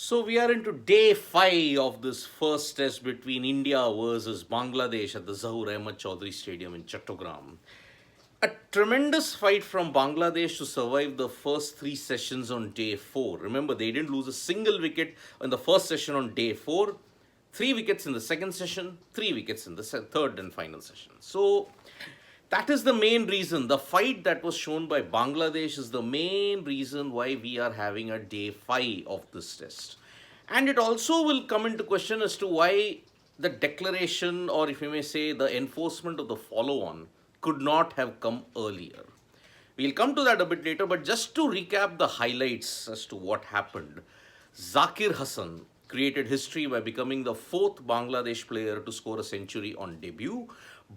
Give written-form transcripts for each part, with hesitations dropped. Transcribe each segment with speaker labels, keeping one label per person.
Speaker 1: So we are into day 5 of this first test between India versus Bangladesh at the Zahur Ahmad Chaudhary Stadium in Chattogram. A tremendous fight from Bangladesh to survive the first 3 sessions on day 4. Remember, they didn't lose a single wicket in the first session on day 4. 3 wickets in the second session, 3 wickets in the third and final session. So that is the main reason. The fight that was shown by Bangladesh is the main reason why we are having a day 5 of this test. And it also will come into question as to why the declaration, or if you may say, the enforcement of the follow on, could not have come earlier. We'll come to that a bit later, but just to recap the highlights as to what happened. Zakir Hassan created history by becoming the 4th Bangladesh player to score a century on debut,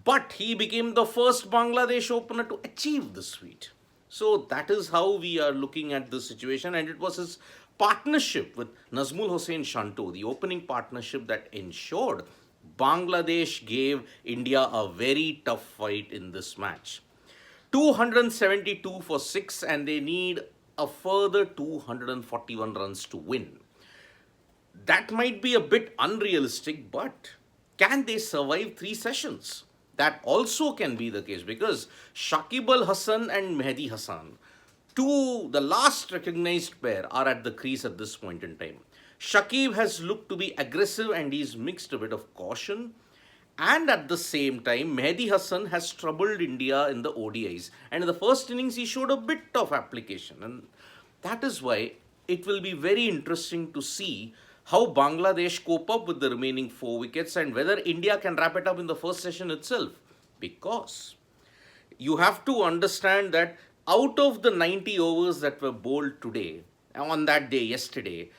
Speaker 1: but he became the first Bangladesh opener to achieve this feat. So that is how we are looking at this situation, and it was his partnership with Nazmul Hossain Shanto, the opening partnership, that ensured Bangladesh gave India a very tough fight in this match. 272 for 6, and they need a further 241 runs to win. That might be a bit unrealistic, but can they survive 3 sessions? That also can be the case, because Shakib Al Hasan and Mehdi Hasan, the last recognized pair, are at the crease at this point in time. Shakib has looked to be aggressive and he's mixed a bit of caution. And at the same time, Mehdi Hasan has troubled India in the ODIs. And in the first innings, he showed a bit of application. And that is why it will be very interesting to see how Bangladesh cope up with the remaining 4 wickets and whether India can wrap it up in the first session itself. Because you have to understand that out of the 90 overs that were bowled today, on that day, yesterday,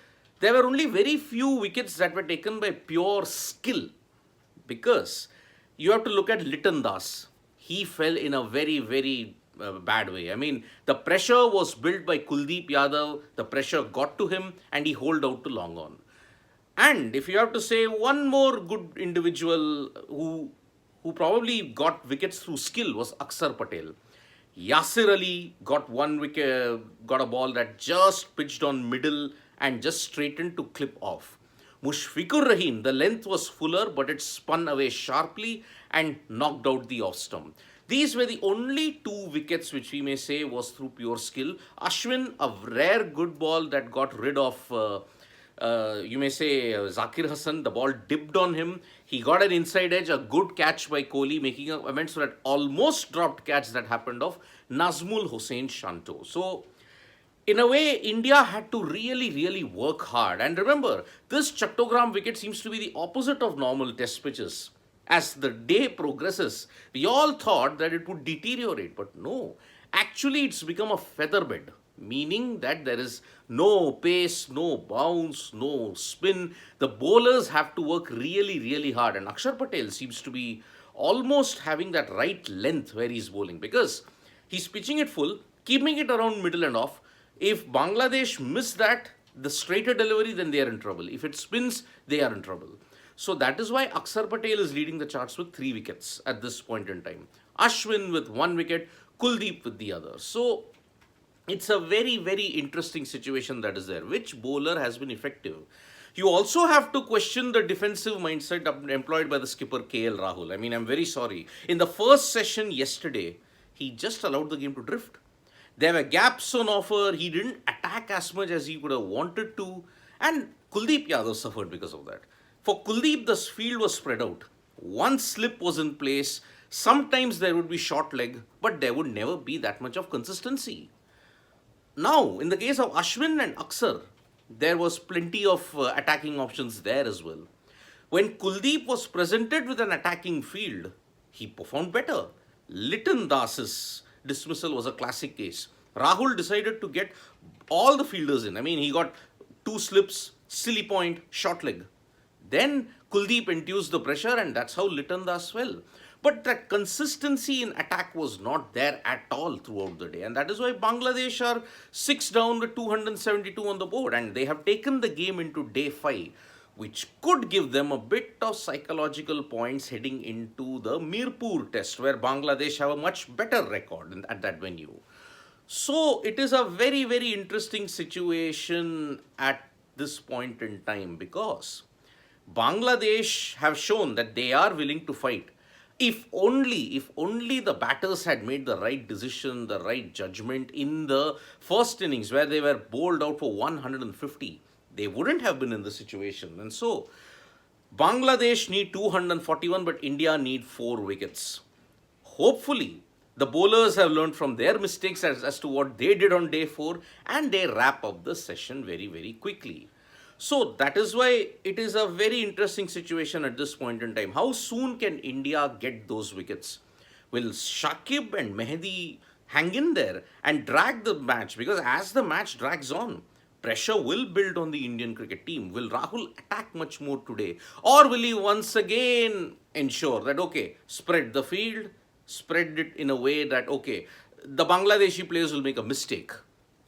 Speaker 1: there were only very few wickets that were taken by pure skill. Because you have to look at Liton Das. He fell in a very, very bad way. I mean, the pressure was built by Kuldeep Yadav, the pressure got to him, and he holed out to long on. And if you have to say one more good individual who probably got wickets through skill was Akshar Patel. Yasir Ali got one wicket, got a ball that just pitched on middle and just straightened to clip off. Mushfiqur Rahim, the length was fuller, but it spun away sharply and knocked out the off stump. These were the only 2 wickets which we may say was through pure skill. Ashwin, a rare good ball that got rid of you may say Zakir Hassan. The ball dipped on him. He got an inside edge, a good catch by Kohli, making amends for that almost dropped catch that happened of Nazmul Hossain Shanto. So, in a way, India had to really, really work hard. And remember, this Chattogram wicket seems to be the opposite of normal test pitches. As the day progresses, we all thought that it would deteriorate, but no. Actually, it's become a featherbed, meaning that there is no pace, no bounce, no spin. The bowlers have to work really, really hard. And Akshar Patel seems to be almost having that right length where he's bowling, because he's pitching it full, keeping it around middle and off. If Bangladesh miss that, the straighter delivery, then they are in trouble. If it spins, they are in trouble. So that is why Akshar Patel is leading the charts with 3 wickets at this point in time. Ashwin with 1 wicket, Kuldeep with the other. So it's a very, very interesting situation that is there. Which bowler has been effective? You also have to question the defensive mindset employed by the skipper KL Rahul. I mean, I'm very sorry. In the first session yesterday, he just allowed the game to drift. There were gaps on offer. He didn't attack as much as he would have wanted to. And Kuldeep Yadav suffered because of that. For Kuldeep, the field was spread out. One slip was in place. Sometimes there would be short leg, but there would never be that much of consistency. Now, in the case of Ashwin and Akshar, there was plenty of attacking options there as well. When Kuldeep was presented with an attacking field, he performed better. Liton Das's dismissal was a classic case. Rahul decided to get all the fielders in. I mean, he got 2 slips, silly point, short leg. Then Kuldeep induced the pressure, and that's how Liton Das fell. But that consistency in attack was not there at all throughout the day. And that is why Bangladesh are 6 down with 272 on the board. And they have taken the game into day 5, which could give them a bit of psychological points heading into the Mirpur test, where Bangladesh have a much better record at that venue. So it is a very, very interesting situation at this point in time because Bangladesh have shown that they are willing to fight. If only the batters had made the right decision, the right judgment in the first innings where they were bowled out for 150, they wouldn't have been in the situation. And so Bangladesh need 241, but India need 4 wickets. Hopefully, the bowlers have learned from their mistakes as to what they did on day 4 and they wrap up the session very, very quickly. So that is why it is a very interesting situation at this point in time. How soon can India get those wickets? Will Shakib and Mehdi hang in there and drag the match? Because as the match drags on, pressure will build on the Indian cricket team. Will Rahul attack much more today? Or will he once again ensure that, okay, spread the field, spread it in a way that, okay, the Bangladeshi players will make a mistake?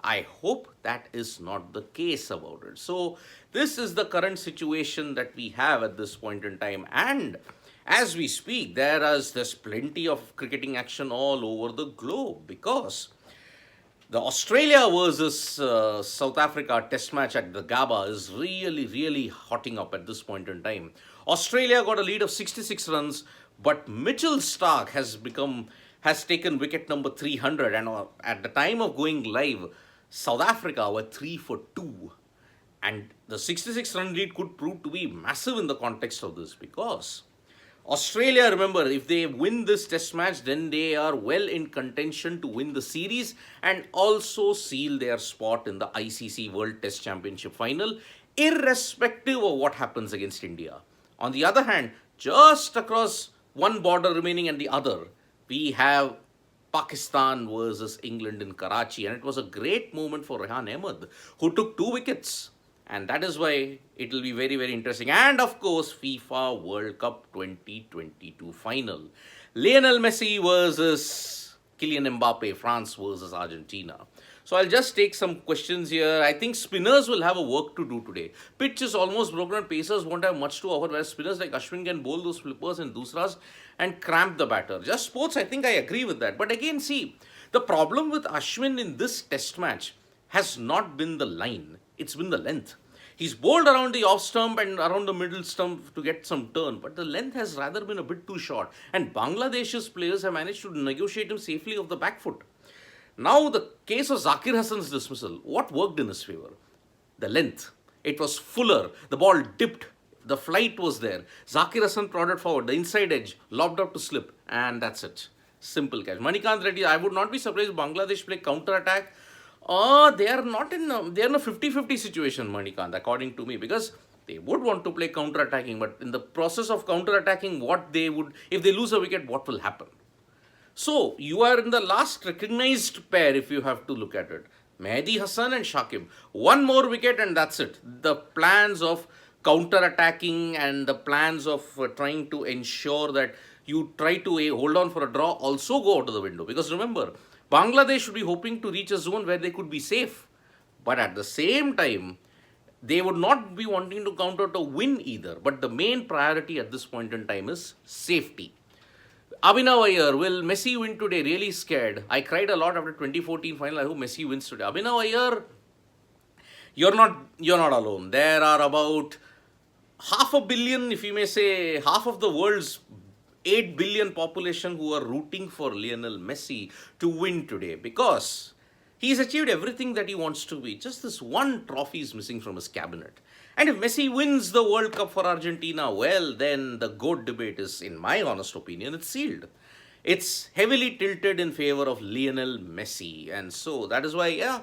Speaker 1: I hope that is not the case about it. So, this is the current situation that we have at this point in time. And as we speak, there's plenty of cricketing action all over the globe because the Australia versus South Africa test match at the Gabba is really, really hotting up at this point in time. Australia got a lead of 66 runs, but Mitchell Stark has taken wicket number 300, and at the time of going live, South Africa were 3 for 2. And the 66 run lead could prove to be massive in the context of this because Australia, remember, if they win this test match, then they are well in contention to win the series and also seal their spot in the ICC World Test Championship final, irrespective of what happens against India. On the other hand, just across one border remaining and the other, we have Pakistan versus England in Karachi, and it was a great moment for Rehan Ahmed, who took 2 wickets. And that is why it will be very, very interesting. And of course, FIFA World Cup 2022 final. Lionel Messi versus Kylian Mbappe, France versus Argentina. So I'll just take some questions here. I think spinners will have a work to do today. Pitch is almost broken and pacers won't have much to offer, whereas spinners like Ashwin can bowl those flippers and dusras and cramp the batter. Just sports, I think I agree with that. But again, see, the problem with Ashwin in this test match has not been the line. It's been the length. He's bowled around the off stump and around the middle stump to get some turn, but the length has rather been a bit too short. And Bangladesh's players have managed to negotiate him safely off the back foot. Now, the case of Zakir Hassan's dismissal, what worked in his favor? The length. It was fuller. The ball dipped. The flight was there. Zakir Hassan prodded forward. The inside edge lobbed up to slip. And that's it. Simple catch. Manikant Reddy, I would not be surprised if Bangladesh play counter-attack. They are not in they are in a 50-50 situation, Manikant, according to me, because they would want to play counter-attacking, but in the process of counter-attacking, if they lose a wicket, what will happen? So, you are in the last recognized pair if you have to look at it. Mehdi Hassan and Shakib. One more wicket and that's it. The plans of counter-attacking and the plans of trying to ensure that you try to hold on for a draw also go out of the window. Because remember, Bangladesh should be hoping to reach a zone where they could be safe. But at the same time, they would not be wanting to count out a win either. But the main priority at this point in time is safety. Abhinav Iyer, will Messi win today? Really scared. I cried a lot after 2014 final. I hope Messi wins today. Abhinav Iyer, you're not alone. There are about 500 million, if you may say, half of the world's 8 billion population who are rooting for Lionel Messi to win today because he's achieved everything that he wants to be. Just this one trophy is missing from his cabinet. And if Messi wins the World Cup for Argentina, well, then the GOAT debate is, in my honest opinion, it's sealed. It's heavily tilted in favor of Lionel Messi. And so that is why, yeah,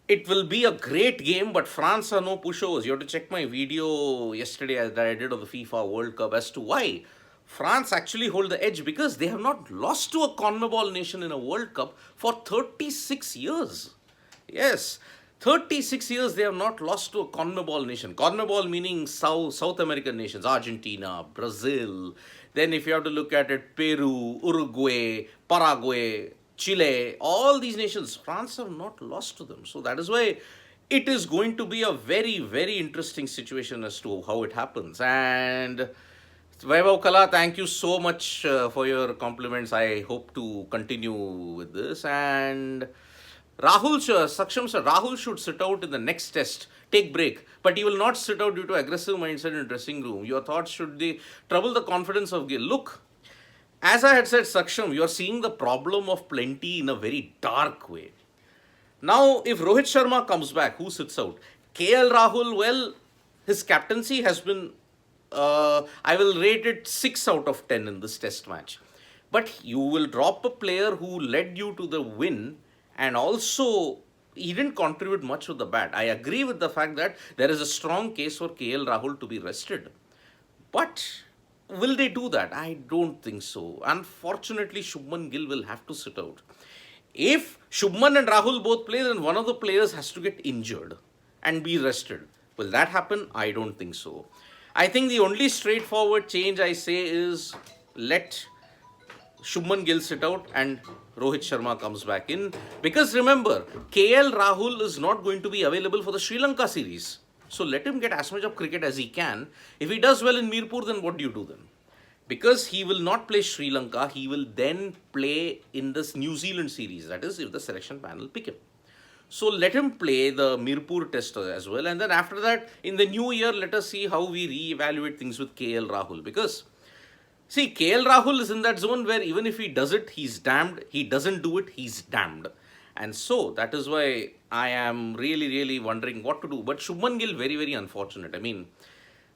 Speaker 1: it will be a great game, but France are no pushovers. You have to check my video yesterday that I did of the FIFA World Cup as to why France actually hold the edge, because they have not lost to a CONMEBOL nation in a World Cup for 36 years. Yes, 36 years they have not lost to a CONMEBOL nation. CONMEBOL meaning South American nations, Argentina, Brazil. Then if you have to look at it, Peru, Uruguay, Paraguay, Chile, all these nations, France have not lost to them. So that is why it is going to be a very, very interesting situation as to how it happens. And Vaibhav Kala, thank you so much for your compliments. I hope to continue with this. And Rahul, Saksham sir, Rahul should sit out in the next test. take break, but he will not sit out due to aggressive mindset in dressing room. Your thoughts should they trouble the confidence of Gill. Look, as I had said, Saksham, you are seeing the problem of plenty in a very dark way. Now, if Rohit Sharma comes back, who sits out? KL Rahul, well, his captaincy has been, I will rate it 6 out of 10 in this test match. But you will drop a player who led you to the win, and also he didn't contribute much with the bat. I agree with the fact that there is a strong case for KL Rahul to be rested. But will they do that? I don't think so. Unfortunately, Shubman Gill will have to sit out. If Shubman and Rahul both play, then one of the players has to get injured and be rested. Will that happen? I don't think so. I think the only straightforward change I say is let Shubman Gill sit out and Rohit Sharma comes back in. Because remember, KL Rahul is not going to be available for the Sri Lanka series. So let him get as much of cricket as he can. If he does well in Mirpur, then what do you do then? Because he will not play Sri Lanka, he will then play in this New Zealand series. That is, if the selection panel pick him. So let him play the Mirpur test as well. And then after that, in the new year, let us see how we re-evaluate things with KL Rahul. Because, see, KL Rahul is in that zone where even if he does it, he's damned. He doesn't do it, he's damned. And so, that is why I am really wondering what to do. But Shubman Gill, very unfortunate. I mean,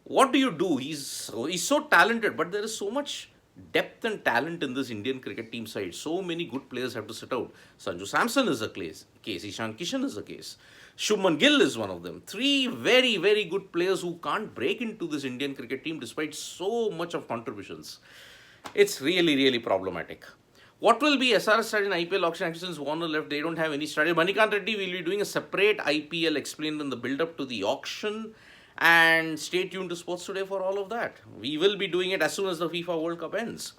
Speaker 1: what do you do? He's so talented, but there is so much depth and talent in this Indian cricket team side. So many good players have to sit out. Sanju Samson is a case. Ishan Kishan is a case. Shubman Gill is one of them. 3 very good players who can't break into this Indian cricket team despite so much of contributions. It's really problematic. What will be SRS strategy in IPL auction action since Warner left? They don't have any strategy. Manikant Reddy will be doing a separate IPL explained in the build-up to the auction. And stay tuned to Sports Today for all of that. We will be doing it as soon as the FIFA World Cup ends.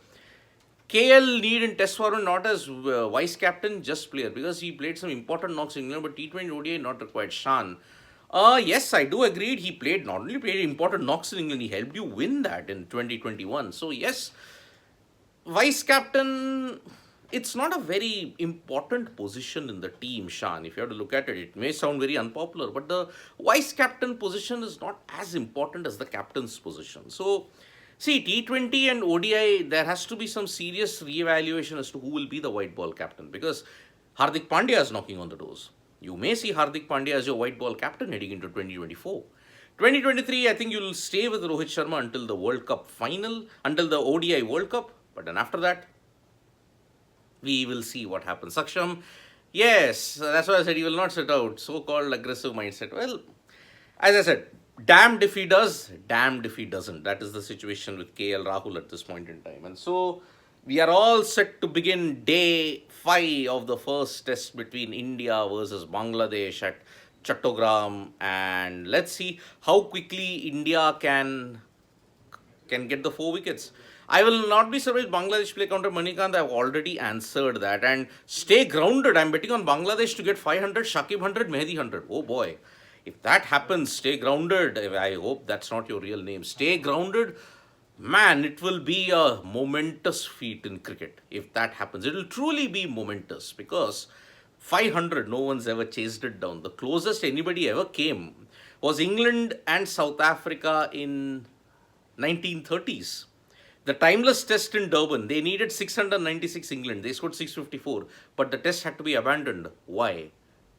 Speaker 1: KL need in test format not as vice captain, just player. Because he played some important knocks in England, but T20 ODI not required. Shan. Yes, I do agree. He not only played important knocks in England, he helped you win that in 2021. So yes, vice captain, it's not a very important position in the team, Shan. If you have to look at it, it may sound very unpopular, but the vice captain position is not as important as the captain's position. So, see, T20 and ODI, there has to be some serious re-evaluation as to who will be the white ball captain, because Hardik Pandya is knocking on the doors. You may see Hardik Pandya as your white ball captain heading into 2024. 2023, I think you will stay with Rohit Sharma until the World Cup final, until the ODI World Cup, but then after that, we will see what happens. Saksham, yes, that's why I said he will not sit out. So-called aggressive mindset. Well, as I said, damned if he does, damned if he doesn't. That is the situation with KL Rahul at this point in time. And so, we are all set to begin day 5 of the first test between India versus Bangladesh at Chattogram. And let's see how quickly India can get the 4 wickets. I will not be surprised Bangladesh play counter Manikant. I've already answered that. And stay grounded. I'm betting on Bangladesh to get 500, Shakib 100, Mehdi 100. Oh boy. If that happens, stay grounded. I hope that's not your real name. Stay grounded. Man, it will be a momentous feat in cricket. If that happens, it will truly be momentous. Because 500, no one's ever chased it down. The closest anybody ever came was England and South Africa in 1930s. The timeless test in Durban, they needed 696 England. They scored 654. But the test had to be abandoned. Why?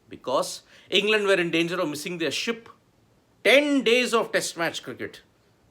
Speaker 1: Because England were in danger of missing their ship. 10 days of test match cricket.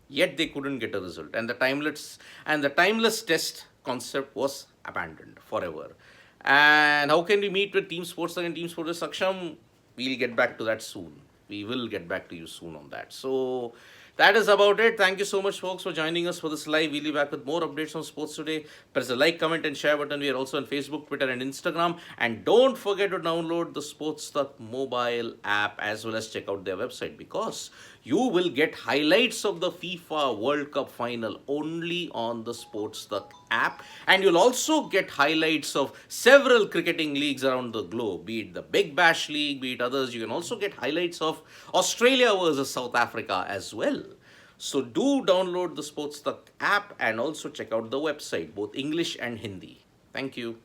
Speaker 1: Yet they couldn't get a result. And the timeless test concept was abandoned forever. And how can we meet with Team Sports and Team Sports Saksham? We'll get back to that soon. We will get back to you soon on that. So, that is about it. Thank you so much, folks, for joining us for this live. We'll be back with more updates on sports today. Press the like, comment, and share button. We are also on Facebook, Twitter, and Instagram. And don't forget to download the Sports.tak mobile app as well as check out their website, because you will get highlights of the FIFA World Cup final only on the Sports.tak app. And you'll also get highlights of several cricketing leagues around the globe, be it the Big Bash League, be it others. You can also get highlights of Australia versus South Africa as well. So do download the Sports.tak app and also check out the website, both English and Hindi. Thank you.